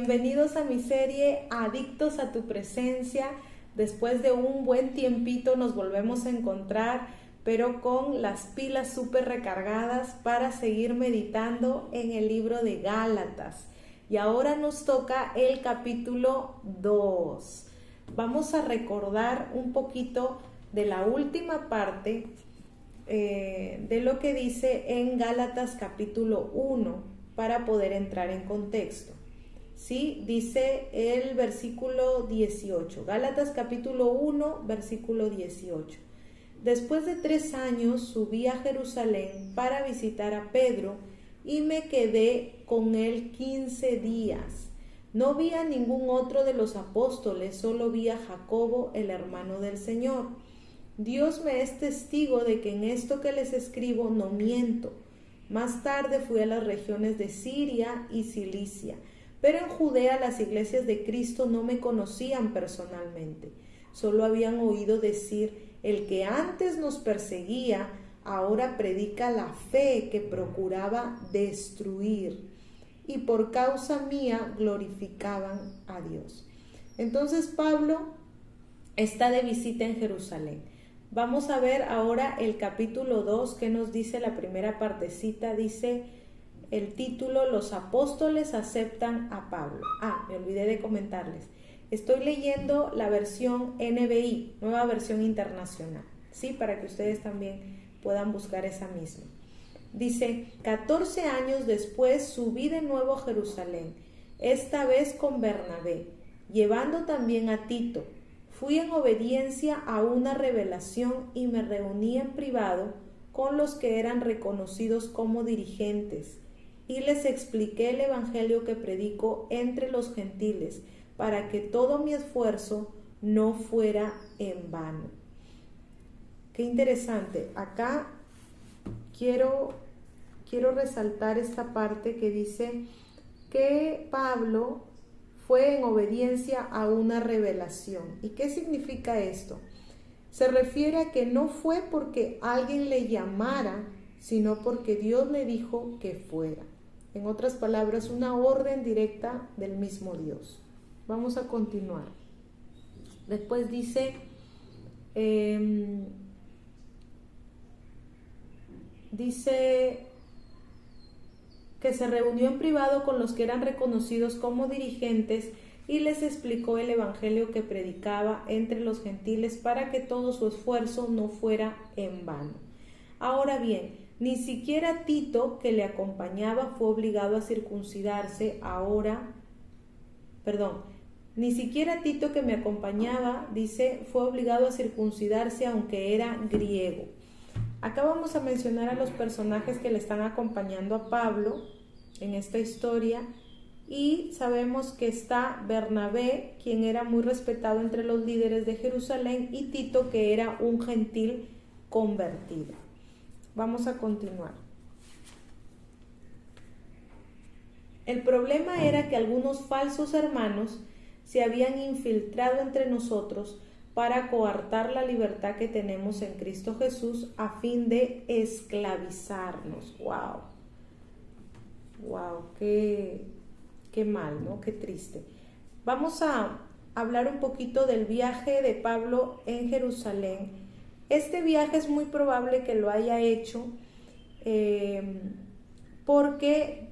Bienvenidos a mi serie Adictos a tu presencia. Después de un buen tiempito nos volvemos a encontrar, pero con las pilas súper recargadas para seguir meditando en el libro de Gálatas. Y ahora nos toca el capítulo 2. Vamos a recordar un poquito de la última parte de lo que dice en Gálatas capítulo 1 para poder entrar en contexto. ¿Sí? Dice el versículo 18, Gálatas capítulo 1, versículo 18. Después de 3 años subí a Jerusalén para visitar a Pedro y me quedé con él 15 días. No vi a ningún otro de los apóstoles, solo vi a Jacobo, el hermano del Señor. Dios me es testigo de que en esto que les escribo no miento. Más tarde fui a las regiones de Siria y Cilicia, pero en Judea las iglesias de Cristo no me conocían personalmente. Solo habían oído decir, el que antes nos perseguía, ahora predica la fe que procuraba destruir. Y por causa mía glorificaban a Dios. Entonces Pablo está de visita en Jerusalén. Vamos a ver ahora el capítulo 2, que nos dice la primera partecita. Dice el título, los apóstoles aceptan a Pablo. Me olvidé de comentarles. Estoy leyendo la versión NBI, Nueva Versión Internacional, ¿sí? Para que ustedes también puedan buscar esa misma. Dice, 14 años después subí de nuevo a Jerusalén, esta vez con Bernabé, llevando también a Tito. Fui en obediencia a una revelación y me reuní en privado con los que eran reconocidos como dirigentes y les expliqué el evangelio que predico entre los gentiles para que todo mi esfuerzo no fuera en vano. Qué interesante. Acá quiero resaltar esta parte que dice que Pablo fue en obediencia a una revelación. ¿Y qué significa esto? Se refiere a que no fue porque alguien le llamara, sino porque Dios le dijo que fuera. En otras palabras, una orden directa del mismo Dios. Vamos a continuar. Después dice, que se reunió en privado con los que eran reconocidos como dirigentes y les explicó el evangelio que predicaba entre los gentiles para que todo su esfuerzo no fuera en vano. Ahora bien, ni siquiera Tito, que le acompañaba, fue obligado a circuncidarse ni siquiera Tito, que me acompañaba, dice, fue obligado a circuncidarse aunque era griego. Acá vamos a mencionar a los personajes que le están acompañando a Pablo en esta historia y sabemos que está Bernabé, quien era muy respetado entre los líderes de Jerusalén, y Tito, que era un gentil convertido. Vamos a continuar. El problema era que algunos falsos hermanos se habían infiltrado entre nosotros para coartar la libertad que tenemos en Cristo Jesús a fin de esclavizarnos. Wow, qué mal, ¿no? Qué triste. Vamos a hablar un poquito del viaje de Pablo en Jerusalén. Este viaje es muy probable que lo haya hecho porque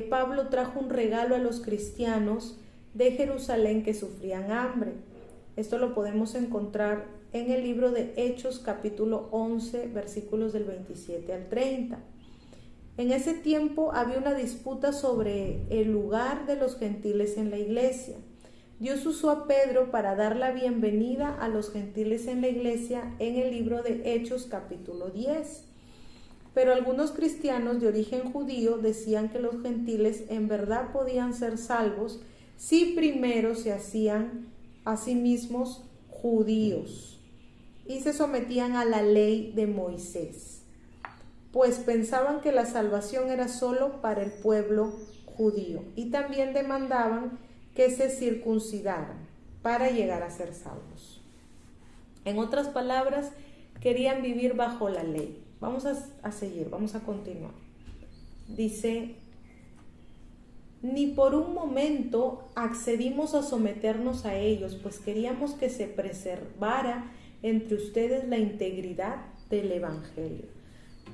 Pablo trajo un regalo a los cristianos de Jerusalén que sufrían hambre. Esto lo podemos encontrar en el libro de Hechos capítulo 11, versículos del 27 al 30. En ese tiempo había una disputa sobre el lugar de los gentiles en la iglesia. Dios usó a Pedro para dar la bienvenida a los gentiles en la iglesia en el libro de Hechos capítulo 10. Pero algunos cristianos de origen judío decían que los gentiles en verdad podían ser salvos si primero se hacían a sí mismos judíos y se sometían a la ley de Moisés, pues pensaban que la salvación era solo para el pueblo judío y también demandaban que se circuncidaran para llegar a ser salvos. En otras palabras, querían vivir bajo la ley. Vamos a seguir, vamos a continuar. Dice, ni por un momento accedimos a someternos a ellos, pues queríamos que se preservara entre ustedes la integridad del Evangelio.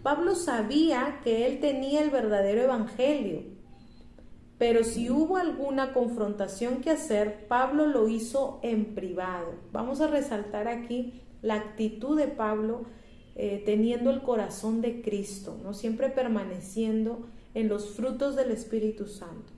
Pablo sabía que él tenía el verdadero Evangelio, pero si hubo alguna confrontación que hacer, Pablo lo hizo en privado. Vamos a resaltar aquí la actitud de Pablo teniendo el corazón de Cristo, ¿no? Siempre permaneciendo en los frutos del Espíritu Santo.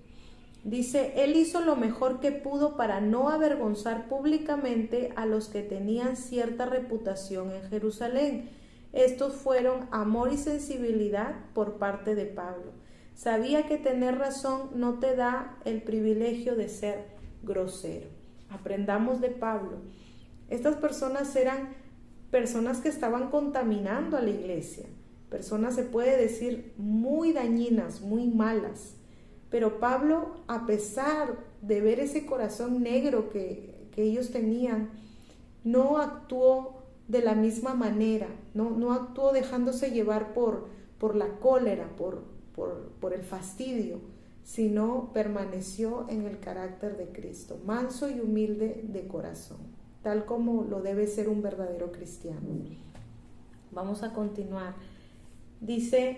Dice, él hizo lo mejor que pudo para no avergonzar públicamente a los que tenían cierta reputación en Jerusalén. Estos fueron amor y sensibilidad por parte de Pablo. Sabía que tener razón no te da el privilegio de ser grosero. Aprendamos de Pablo. Estas personas eran personas que estaban contaminando a la iglesia. Personas, se puede decir, muy dañinas, muy malas. Pero Pablo, a pesar de ver ese corazón negro que ellos tenían, no actuó de la misma manera, no actuó dejándose llevar por la cólera, por el fastidio, sino permaneció en el carácter de Cristo, manso y humilde de corazón, tal como lo debe ser un verdadero cristiano. Vamos a continuar. Dice,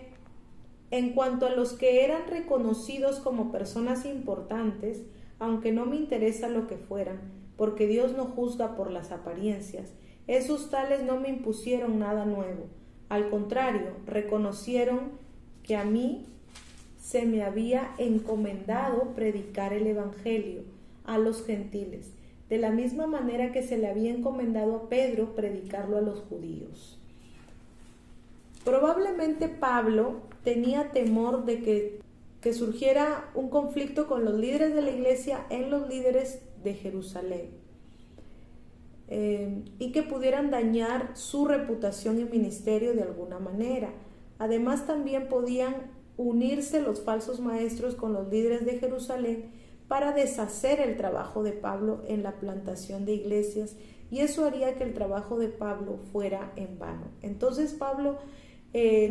en cuanto a los que eran reconocidos como personas importantes, aunque no me interesa lo que fueran, porque Dios no juzga por las apariencias, esos tales no me impusieron nada nuevo. Al contrario, reconocieron que a mí se me había encomendado predicar el Evangelio a los gentiles, de la misma manera que se le había encomendado a Pedro predicarlo a los judíos. Probablemente Pablo tenía temor de que surgiera un conflicto con los líderes de la iglesia en los líderes de Jerusalén, y que pudieran dañar su reputación y ministerio de alguna manera. Además, también podían unirse los falsos maestros con los líderes de Jerusalén para deshacer el trabajo de Pablo en la plantación de iglesias, y eso haría que el trabajo de Pablo fuera en vano. Entonces Pablo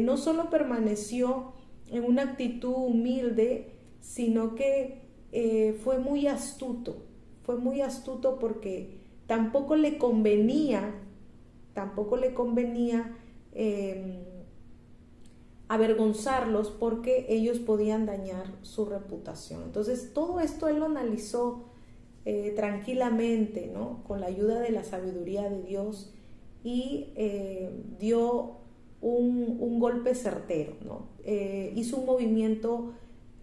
no solo permaneció en una actitud humilde, sino que fue muy astuto porque tampoco le convenía avergonzarlos, porque ellos podían dañar su reputación. Entonces todo esto él lo analizó tranquilamente, ¿no? Con la ayuda de la sabiduría de Dios, y dio un golpe certero, ¿no? Hizo un movimiento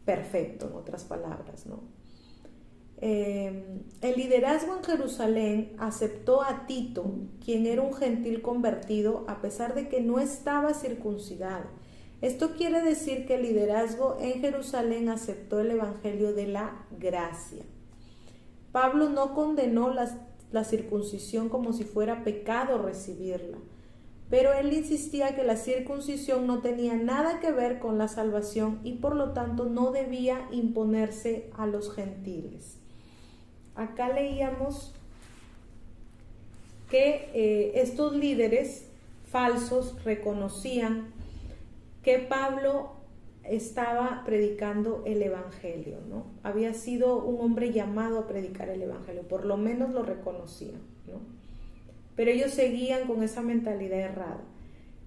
perfecto, en otras palabras, ¿no? El liderazgo en Jerusalén aceptó a Tito, quien era un gentil convertido, a pesar de que no estaba circuncidado. Esto quiere decir que el liderazgo en Jerusalén aceptó el evangelio de la gracia. Pablo no condenó la circuncisión como si fuera pecado recibirla, pero él insistía que la circuncisión no tenía nada que ver con la salvación y por lo tanto no debía imponerse a los gentiles. Acá leíamos que estos líderes falsos reconocían que Pablo estaba predicando el evangelio, ¿no? Había sido un hombre llamado a predicar el evangelio, por lo menos lo reconocían, ¿no? Pero ellos seguían con esa mentalidad errada.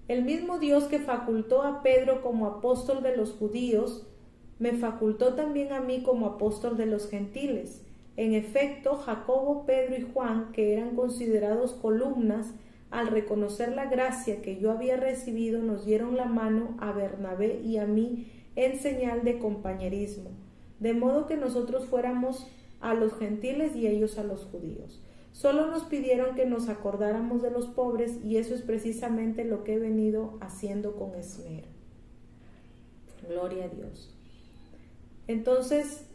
El mismo Dios que facultó a Pedro como apóstol de los judíos, me facultó también a mí como apóstol de los gentiles. En efecto, Jacobo, Pedro y Juan, que eran considerados columnas, al reconocer la gracia que yo había recibido, nos dieron la mano a Bernabé y a mí en señal de compañerismo, de modo que nosotros fuéramos a los gentiles y ellos a los judíos. Solo nos pidieron que nos acordáramos de los pobres, y eso es precisamente lo que he venido haciendo con esmero. Gloria a Dios. Entonces,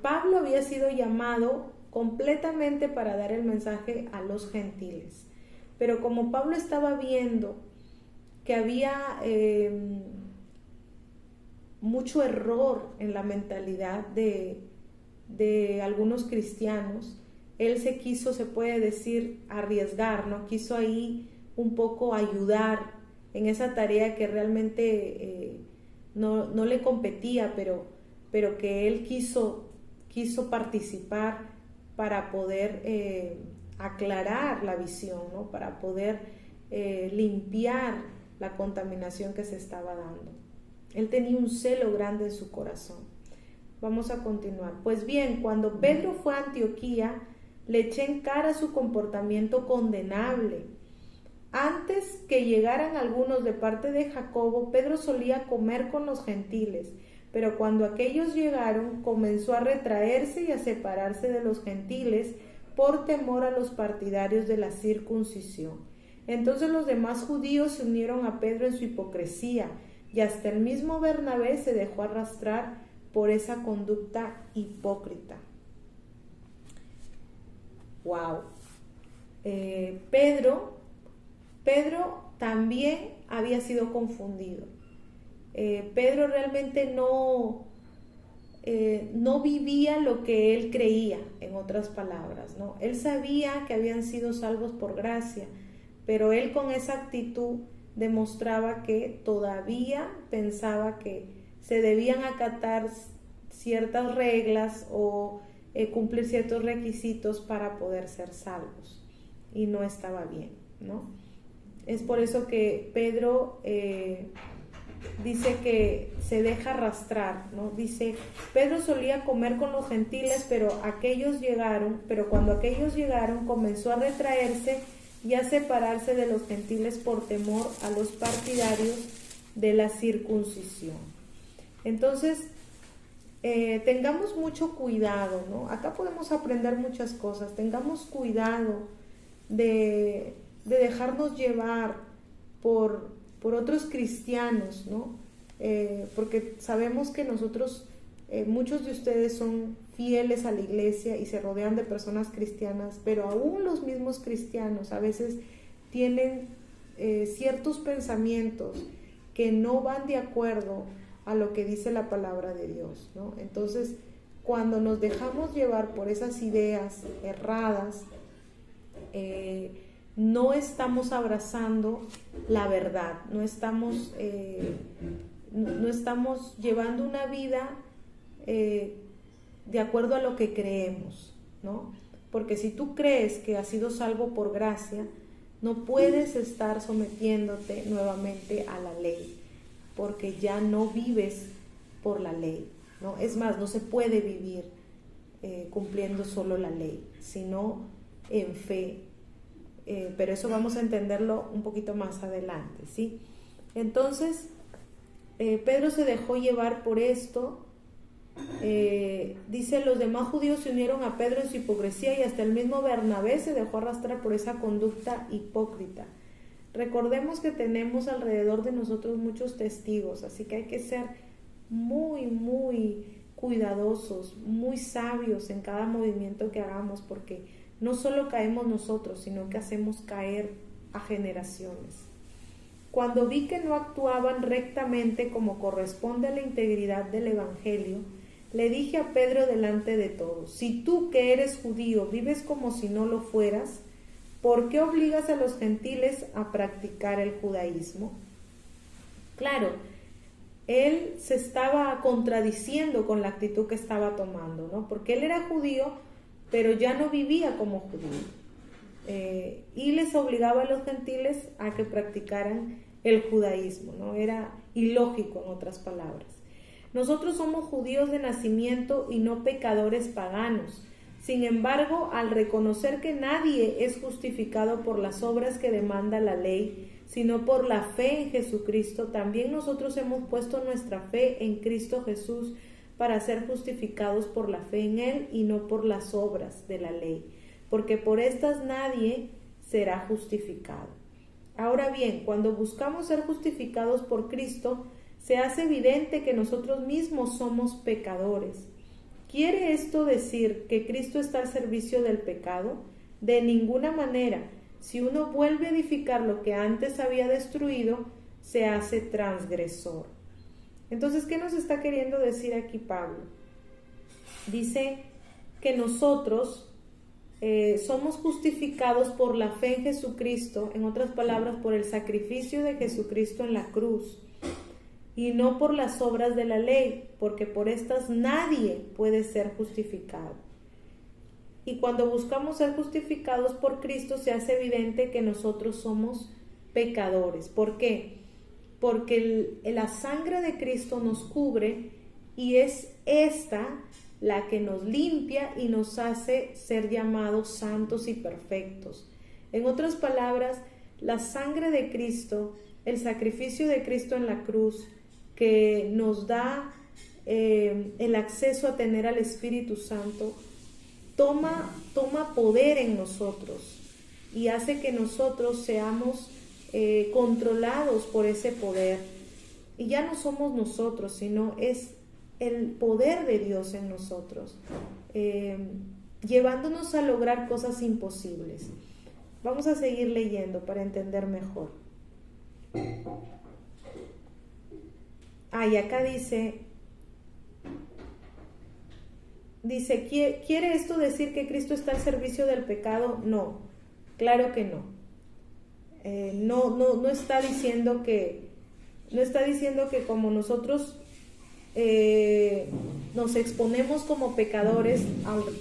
Pablo había sido llamado completamente para dar el mensaje a los gentiles. Pero como Pablo estaba viendo que había mucho error en la mentalidad de algunos cristianos, él se quiso, se puede decir, arriesgar, ¿no? Quiso ahí un poco ayudar en esa tarea que realmente no le competía, pero pero que él quiso participar para poder aclarar la visión, ¿no? Para poder limpiar la contaminación que se estaba dando. Él tenía un celo grande en su corazón. Vamos a continuar. Pues bien, cuando Pedro fue a Antioquía, le eché en cara su comportamiento condenable. Antes que llegaran algunos de parte de Jacobo, Pedro solía comer con los gentiles, pero cuando aquellos llegaron, comenzó a retraerse y a separarse de los gentiles por temor a los partidarios de la circuncisión. Entonces los demás judíos se unieron a Pedro en su hipocresía, y hasta el mismo Bernabé se dejó arrastrar por esa conducta hipócrita. Wow. Pedro también había sido confundido. Pedro realmente no vivía lo que él creía, en otras palabras, ¿no? Él sabía que habían sido salvos por gracia, pero él con esa actitud demostraba que todavía pensaba que se debían acatar ciertas reglas o cumplir ciertos requisitos para poder ser salvos, y no estaba bien, ¿no? Es por eso que Pedro dice que se deja arrastrar, ¿no? Dice, Pedro solía comer con los gentiles, pero cuando aquellos llegaron, comenzó a retraerse y a separarse de los gentiles por temor a los partidarios de la circuncisión. Entonces, tengamos mucho cuidado, ¿no? Acá podemos aprender muchas cosas. Tengamos cuidado de dejarnos llevar por otros cristianos, ¿no? Porque sabemos que nosotros, muchos de ustedes son fieles a la iglesia y se rodean de personas cristianas, pero aún los mismos cristianos a veces tienen ciertos pensamientos que no van de acuerdo a lo que dice la palabra de Dios, ¿no? Entonces, cuando nos dejamos llevar por esas ideas erradas, no estamos abrazando la verdad, no estamos llevando una vida de acuerdo a lo que creemos, ¿no? Porque si tú crees que has sido salvo por gracia, no puedes estar sometiéndote nuevamente a la ley, porque ya no vives por la ley, ¿no? Es más, no se puede vivir cumpliendo solo la ley, sino en fe. Pero eso vamos a entenderlo un poquito más adelante, ¿sí? Entonces, Pedro se dejó llevar por esto. Dice, los demás judíos se unieron a Pedro en su hipocresía, y hasta el mismo Bernabé se dejó arrastrar por esa conducta hipócrita. Recordemos que tenemos alrededor de nosotros muchos testigos, así que hay que ser muy, muy cuidadosos, muy sabios en cada movimiento que hagamos, porque no solo caemos nosotros, sino que hacemos caer a generaciones. Cuando vi que no actuaban rectamente como corresponde a la integridad del Evangelio, le dije a Pedro delante de todos, si tú que eres judío vives como si no lo fueras, ¿por qué obligas a los gentiles a practicar el judaísmo? Claro, él se estaba contradiciendo con la actitud que estaba tomando, ¿no? Porque él era judío, pero ya no vivía como judío. Y les obligaba a los gentiles a que practicaran el judaísmo, ¿no? Era ilógico, en otras palabras. Nosotros somos judíos de nacimiento y no pecadores paganos. Sin embargo, al reconocer que nadie es justificado por las obras que demanda la ley, sino por la fe en Jesucristo, también nosotros hemos puesto nuestra fe en Cristo Jesús para ser justificados por la fe en Él y no por las obras de la ley, porque por estas nadie será justificado. Ahora bien, cuando buscamos ser justificados por Cristo, se hace evidente que nosotros mismos somos pecadores. ¿Quiere esto decir que Cristo está al servicio del pecado? De ninguna manera. Si uno vuelve a edificar lo que antes había destruido, se hace transgresor. Entonces, ¿qué nos está queriendo decir aquí Pablo? Dice que nosotros somos justificados por la fe en Jesucristo, en otras palabras, por el sacrificio de Jesucristo en la cruz. y no por las obras de la ley, porque por estas nadie puede ser justificado. Y cuando buscamos ser justificados por Cristo, se hace evidente que nosotros somos pecadores. ¿Por qué? Porque la sangre de Cristo nos cubre y es esta la que nos limpia y nos hace ser llamados santos y perfectos. En otras palabras, la sangre de Cristo, el sacrificio de Cristo en la cruz, que nos da el acceso a tener al Espíritu Santo, toma poder en nosotros y hace que nosotros seamos controlados por ese poder. Y ya no somos nosotros, sino es el poder de Dios en nosotros, llevándonos a lograr cosas imposibles. Vamos a seguir leyendo para entender mejor. Y acá dice, ¿quiere esto decir que Cristo está al servicio del pecado? No, claro que no. No está diciendo que como nosotros nos exponemos como pecadores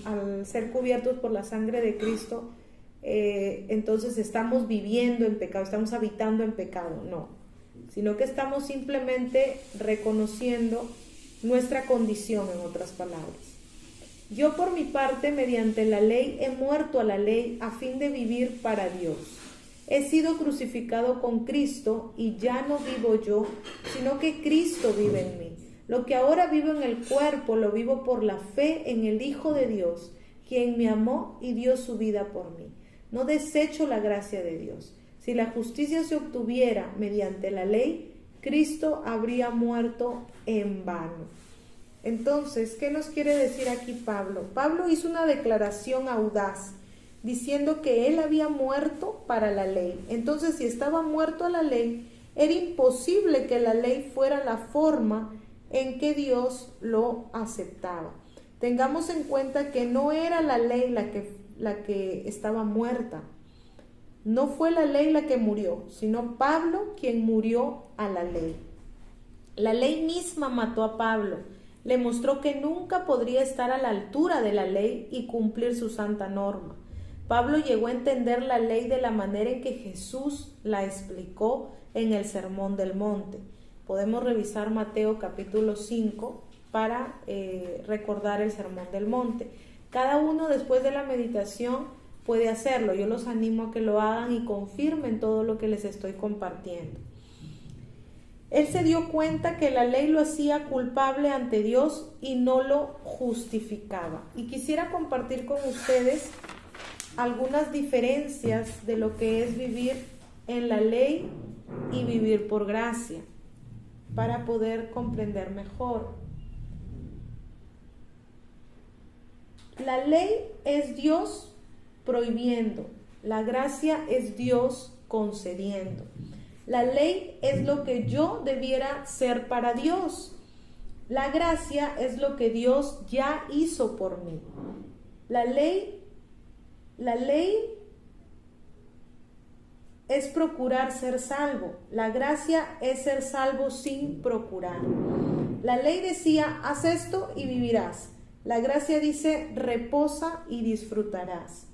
al ser cubiertos por la sangre de Cristo, entonces estamos viviendo en pecado, estamos habitando en pecado. No, sino que estamos simplemente reconociendo nuestra condición, en otras palabras. Yo por mi parte, mediante la ley, he muerto a la ley a fin de vivir para Dios. He sido crucificado con Cristo y ya no vivo yo, sino que Cristo vive en mí. Lo que ahora vivo en el cuerpo, lo vivo por la fe en el Hijo de Dios, quien me amó y dio su vida por mí. No desecho la gracia de Dios. Si la justicia se obtuviera mediante la ley, Cristo habría muerto en vano. Entonces, ¿qué nos quiere decir aquí Pablo? Pablo hizo una declaración audaz, diciendo que él había muerto para la ley. Entonces, si estaba muerto a la ley, era imposible que la ley fuera la forma en que Dios lo aceptaba. Tengamos en cuenta que no era la ley la que estaba muerta. No fue la ley la que murió, sino Pablo quien murió a la ley. La ley misma mató a Pablo. Le mostró que nunca podría estar a la altura de la ley y cumplir su santa norma. Pablo llegó a entender la ley de la manera en que Jesús la explicó en el Sermón del Monte. Podemos revisar Mateo capítulo 5 para recordar el Sermón del Monte. Cada uno después de la meditación puede hacerlo. Yo los animo a que lo hagan y confirmen todo lo que les estoy compartiendo. Él se dio cuenta que la ley lo hacía culpable ante Dios y no lo justificaba. Y quisiera compartir con ustedes algunas diferencias de lo que es vivir en la ley y vivir por gracia, para poder comprender mejor. La ley es Dios prohibiendo, la gracia es Dios concediendo. La ley es lo que yo debiera ser para Dios. La gracia es lo que Dios ya hizo por mí. La ley es procurar ser salvo. La gracia es ser salvo sin procurar. La ley decía, haz esto y vivirás. La gracia dice, reposa y disfrutarás.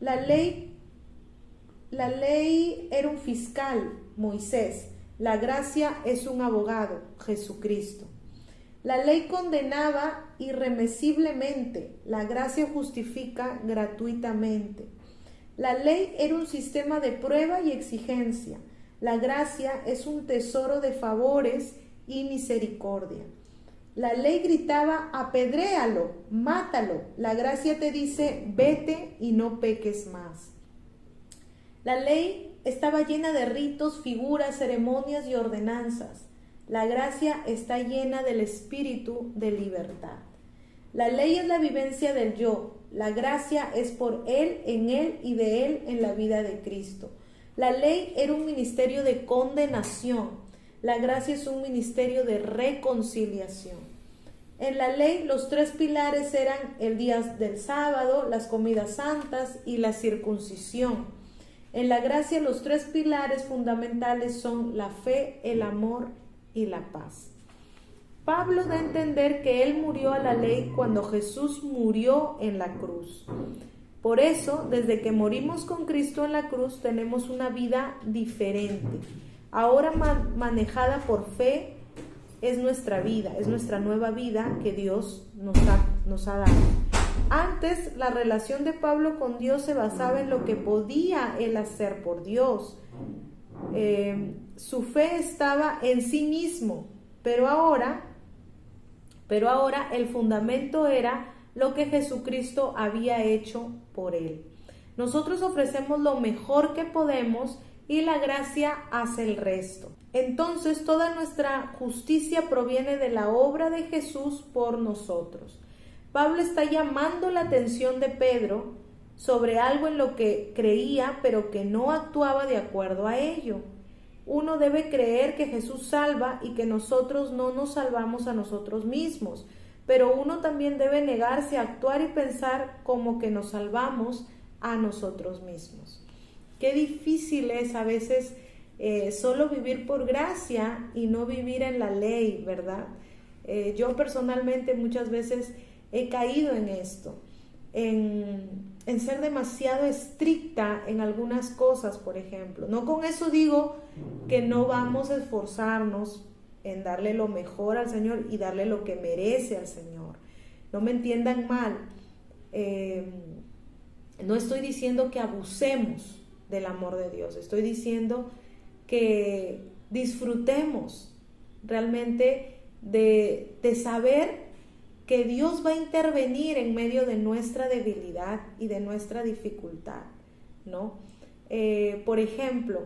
La ley era un fiscal, Moisés. La gracia es un abogado, Jesucristo. La ley condenaba irremisiblemente. La gracia justifica gratuitamente. La ley era un sistema de prueba y exigencia. La gracia es un tesoro de favores y misericordia. La ley gritaba, apedréalo, mátalo. La gracia te dice, vete y no peques más. La ley estaba llena de ritos, figuras, ceremonias y ordenanzas. La gracia está llena del espíritu de libertad. La ley es la vivencia del yo. La gracia es por Él, en Él y de Él en la vida de Cristo. La ley era un ministerio de condenación. La gracia es un ministerio de reconciliación. En la ley los tres pilares eran el día del sábado, las comidas santas y la circuncisión. En la gracia los tres pilares fundamentales son la fe, el amor y la paz. Pablo da a entender que él murió a la ley cuando Jesús murió en la cruz. Por eso, desde que morimos con Cristo en la cruz, tenemos una vida diferente. Ahora manejada por fe, es nuestra vida, es nuestra nueva vida que Dios nos ha dado. Antes, la relación de Pablo con Dios se basaba en lo que podía él hacer por Dios. Su fe estaba en sí mismo, pero ahora el fundamento era lo que Jesucristo había hecho por él. Nosotros ofrecemos lo mejor que podemos y la gracia hace el resto. Entonces toda nuestra justicia proviene de la obra de Jesús por nosotros. Pablo está llamando la atención de Pedro sobre algo en lo que creía, pero que no actuaba de acuerdo a ello. Uno debe creer que Jesús salva y que nosotros no nos salvamos a nosotros mismos, pero uno también debe negarse a actuar y pensar como que nos salvamos a nosotros mismos. Qué difícil es a veces solo vivir por gracia y no vivir en la ley, ¿verdad? Yo personalmente muchas veces he caído en esto, en ser demasiado estricta en algunas cosas, por ejemplo. No con eso digo que no vamos a esforzarnos en darle lo mejor al Señor y darle lo que merece al Señor. No me entiendan mal. No estoy diciendo que abusemos del amor de Dios. Estoy diciendo que disfrutemos realmente de saber que Dios va a intervenir en medio de nuestra debilidad y de nuestra dificultad, ¿no? Por ejemplo,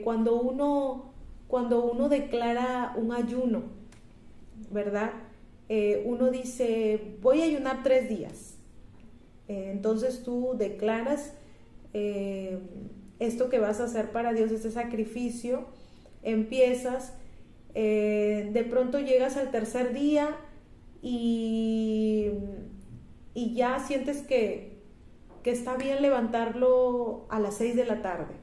cuando uno declara un ayuno, ¿verdad? Uno dice, voy a ayunar 3 días. Entonces tú declaras esto que vas a hacer para Dios, este sacrificio, empiezas, de pronto llegas al 3er día y ya sientes que está bien levantarlo a las 6 de la tarde,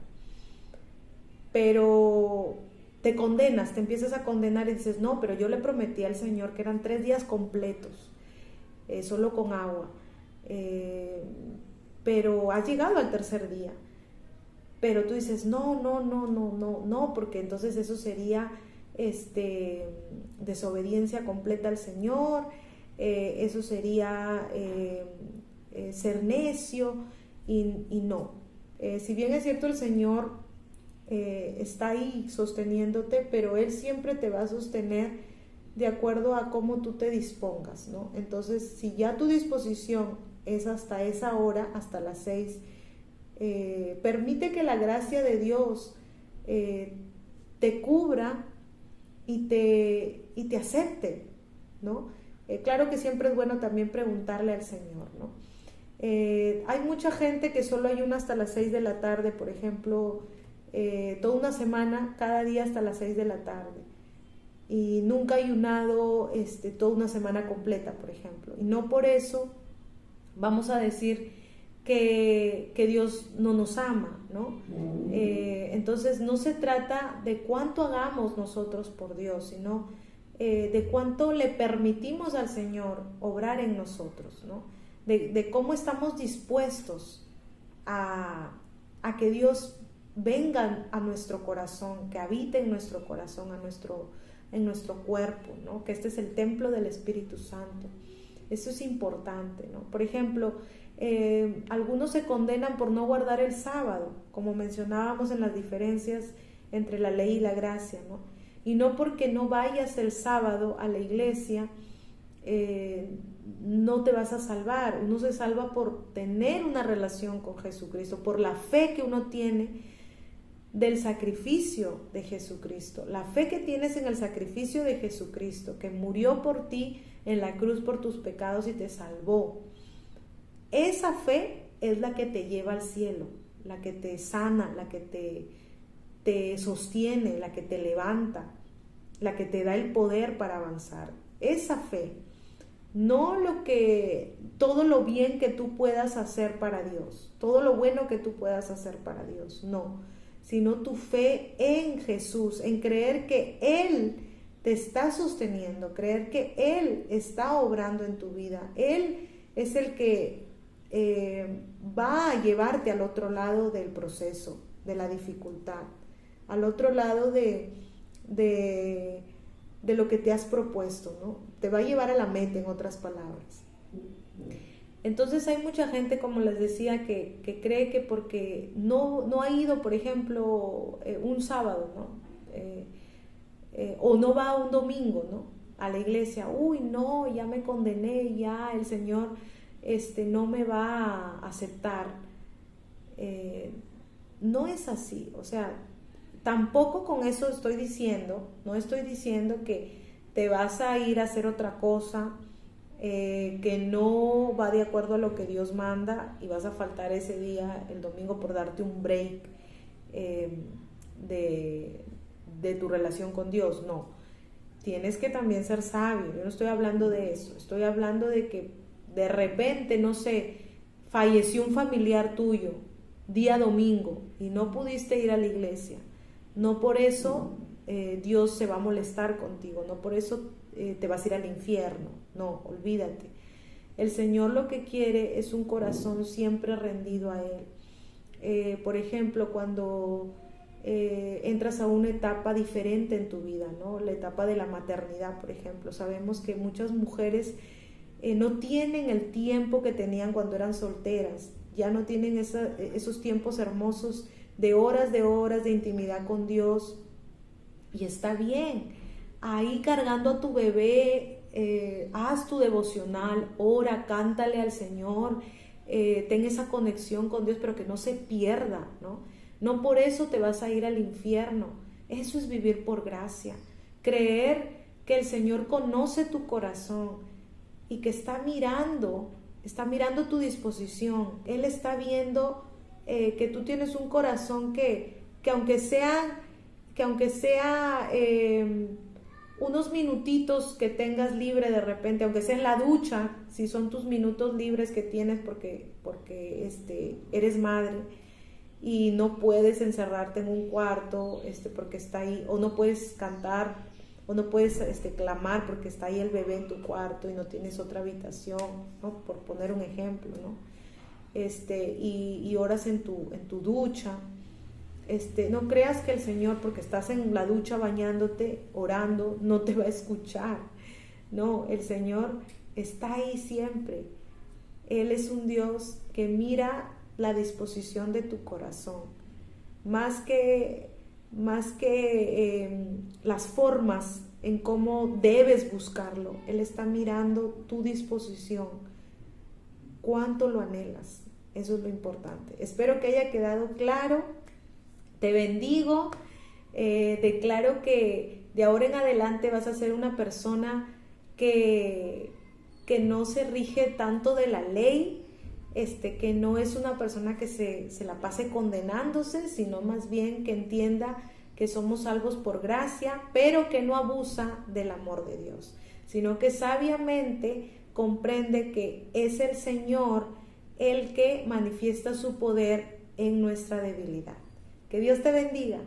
pero te condenas, te empiezas a condenar y dices, no, pero yo le prometí al Señor que eran 3 días completos, solo con agua, pero has llegado al 3er día, pero tú dices, no, porque entonces eso sería desobediencia completa al Señor, eso sería ser necio y no. Si bien es cierto, el Señor está ahí sosteniéndote, pero Él siempre te va a sostener de acuerdo a cómo tú te dispongas, ¿no? Entonces, si ya tu disposición es hasta esa hora, hasta las 6, permite que la gracia de Dios te cubra y te acepte, ¿no? Claro que siempre es bueno también preguntarle al Señor, ¿no? Hay mucha gente que solo ayuna hasta las 6 de la tarde, por ejemplo, toda una semana, cada día hasta las 6 de la tarde, y nunca ha ayunado toda una semana completa, por ejemplo, y no por eso vamos a decir que Dios no nos ama, ¿no? Entonces no se trata de cuánto hagamos nosotros por Dios, sino de cuánto le permitimos al Señor obrar en nosotros, ¿no? De cómo estamos dispuestos a que Dios venga a nuestro corazón, que habite en nuestro corazón, en nuestro cuerpo, ¿no? Que este es el templo del Espíritu Santo. Eso es importante, ¿no? Por ejemplo, algunos se condenan por no guardar el sábado, como mencionábamos en las diferencias entre la ley y la gracia, ¿no? Y no porque no vayas el sábado a la iglesia, no te vas a salvar. Uno se salva por tener una relación con Jesucristo, por la fe que uno tiene del sacrificio de Jesucristo, la fe que tienes en el sacrificio de Jesucristo, que murió por ti en la cruz por tus pecados y te salvó. Esa fe es la que te lleva al cielo, la que te sana, la que te sostiene, la que te levanta, la que te da el poder para avanzar. Esa fe, no todo lo bien que tú puedas hacer para Dios, todo lo bueno que tú puedas hacer para Dios, no, sino tu fe en Jesús, en creer que Él te está sosteniendo, creer que Él está obrando en tu vida. Él es el que va a llevarte al otro lado del proceso, de la dificultad, al otro lado de lo que te has propuesto, ¿no? Te va a llevar a la meta, en otras palabras. Entonces hay mucha gente, como les decía, que cree que porque no ha ido, por ejemplo, un sábado, ¿no? O no va un domingo, ¿no?, a la iglesia. Uy, no, ya me condené, ya el Señor no me va a aceptar. No es así. O sea, tampoco con eso estoy diciendo, no estoy diciendo que te vas a ir a hacer otra cosa que no va de acuerdo a lo que Dios manda y vas a faltar ese día, el domingo, por darte un break de tu relación con Dios. No, tienes que también ser sabio. Yo no estoy hablando de eso, estoy hablando de que de repente, no sé, falleció un familiar tuyo día domingo y no pudiste ir a la iglesia. No por eso Dios se va a molestar contigo, no por eso te vas a ir al infierno. No, olvídate. El Señor lo que quiere es un corazón siempre rendido a Él. Por ejemplo, cuando entras a una etapa diferente en tu vida, ¿no? La etapa de la maternidad, por ejemplo. Sabemos que muchas mujeres no tienen el tiempo que tenían cuando eran solteras, ya no tienen esos tiempos hermosos de horas de intimidad con Dios, y está bien. Ahí cargando a tu bebé, haz tu devocional, ora, cántale al Señor, ten esa conexión con Dios, pero que no se pierda, ¿no? No por eso te vas a ir al infierno. Eso es vivir por gracia. Creer que el Señor conoce tu corazón y que está mirando tu disposición. Él está viendo que tú tienes un corazón que aunque sea unos minutitos que tengas libre de repente, aunque sea en la ducha, si son tus minutos libres que tienes porque eres madre y no puedes encerrarte en un cuarto porque está ahí, o no puedes cantar, o no puedes clamar porque está ahí el bebé en tu cuarto y no tienes otra habitación, ¿no?, por poner un ejemplo, ¿no? Y oras en tu ducha. No creas que el Señor, porque estás en la ducha bañándote, orando, no te va a escuchar. No, el Señor está ahí siempre. Él es un Dios que mira la disposición de tu corazón, más que las formas en cómo debes buscarlo. Él está mirando tu disposición, cuánto lo anhelas. Eso es lo importante. Espero que haya quedado claro. Te bendigo. Declaro que de ahora en adelante vas a ser una persona que no se rige tanto de la ley, que no es una persona que se la pase condenándose, sino más bien que entienda que somos salvos por gracia, pero que no abusa del amor de Dios, sino que sabiamente comprende que es el Señor el que manifiesta su poder en nuestra debilidad. Que Dios te bendiga.